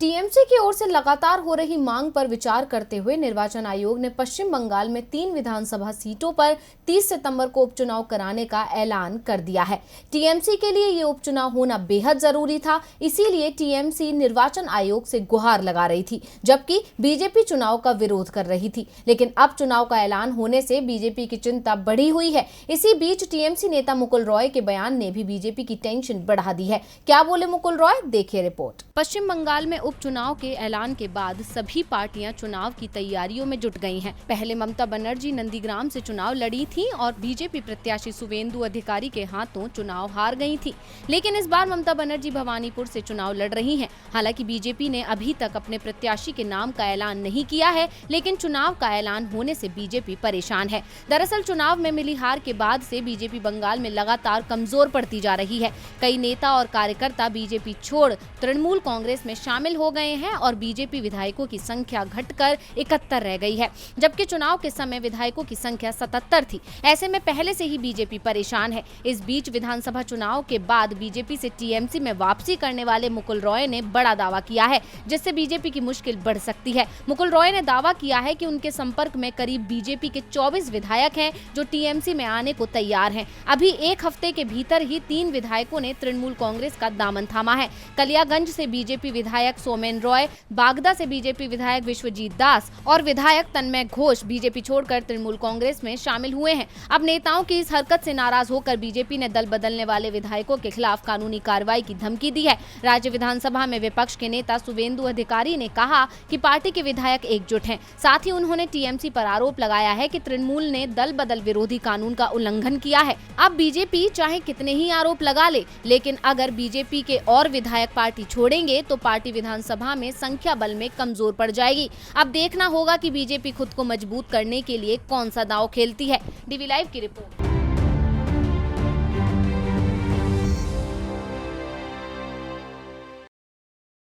TMC की ओर से लगातार हो रही मांग पर विचार करते हुए निर्वाचन आयोग ने पश्चिम बंगाल में 3 विधानसभा सीटों पर 30 सितंबर को उपचुनाव कराने का ऐलान कर दिया है। टीएमसी के लिए ये उपचुनाव होना बेहद जरूरी था, इसीलिए टीएमसी निर्वाचन आयोग से गुहार लगा रही थी, जबकि बीजेपी चुनाव का विरोध कर रही थी। लेकिन अब चुनाव का ऐलान होने से बीजेपी की चिंता बढ़ी हुई है। इसी बीच टीएमसी नेता मुकुल रॉय के बयान ने भी बीजेपी की टेंशन बढ़ा दी है। क्या बोले मुकुल रॉय, देखिए रिपोर्ट। पश्चिम बंगाल में उपचुनाव के ऐलान के बाद सभी पार्टियां चुनाव की तैयारियों में जुट गई हैं। पहले ममता बनर्जी नंदीग्राम से चुनाव लड़ी थी और बीजेपी प्रत्याशी शुवेंदु अधिकारी के हाथों चुनाव हार गई थी। लेकिन इस बार ममता बनर्जी भवानीपुर से चुनाव लड़ रही हैं। हालांकि बीजेपी ने अभी तक अपने प्रत्याशी के नाम का ऐलान नहीं किया है, लेकिन चुनाव का ऐलान होने से बीजेपी परेशान है। दरअसल चुनाव में मिली हार के बाद से बीजेपी बंगाल में लगातार कमजोर पड़ती जा रही है। कई नेता और कार्यकर्ता बीजेपी छोड़ तृणमूल कांग्रेस में शामिल हो गए हैं और बीजेपी विधायकों की संख्या घटकर 71 रह गई है, जबकि चुनाव के समय विधायकों की संख्या 77 थी। ऐसे में पहले से ही बीजेपी परेशान है। इस बीच विधानसभा चुनाव के बाद बीजेपी से टीएमसी में वापसी करने वाले मुकुल रॉय ने बड़ा दावा किया है, जिससे बीजेपी की मुश्किल बढ़ सकती है। मुकुल रॉय ने दावा किया है कि उनके संपर्क में करीब बीजेपी के 24 विधायक हैं जो टीएमसी में आने को तैयार हैं। अभी एक हफ्ते के भीतर ही 3 विधायकों ने तृणमूल कांग्रेस का दामन थामा है। कलियागंज से बीजेपी विधायक सोमेन रॉय, बागदा से बीजेपी विधायक विश्वजीत दास और विधायक तन्मय घोष बीजेपी छोड़कर तृणमूल कांग्रेस में शामिल हुए हैं। अब नेताओं की इस हरकत से नाराज होकर बीजेपी ने दल बदलने वाले विधायकों के खिलाफ कानूनी कार्रवाई की धमकी दी है। राज्य विधानसभा में विपक्ष के नेता शुवेंदु अधिकारी ने कहा कि पार्टी के विधायक एकजुट हैं। साथ ही उन्होंने टीएमसी पर आरोप लगाया है कि तृणमूल ने दल बदल विरोधी कानून का उल्लंघन किया है। अब बीजेपी चाहे कितने ही आरोप लगा ले, लेकिन अगर बीजेपी के और विधायक पार्टी छोड़ेंगे तो पार्टी विधानसभा में संख्या बल में कमजोर पड़ जाएगी। अब देखना होगा कि बीजेपी खुद को मजबूत करने के लिए कौन सा दांव खेलती है। डीवी लाइव की रिपोर्ट।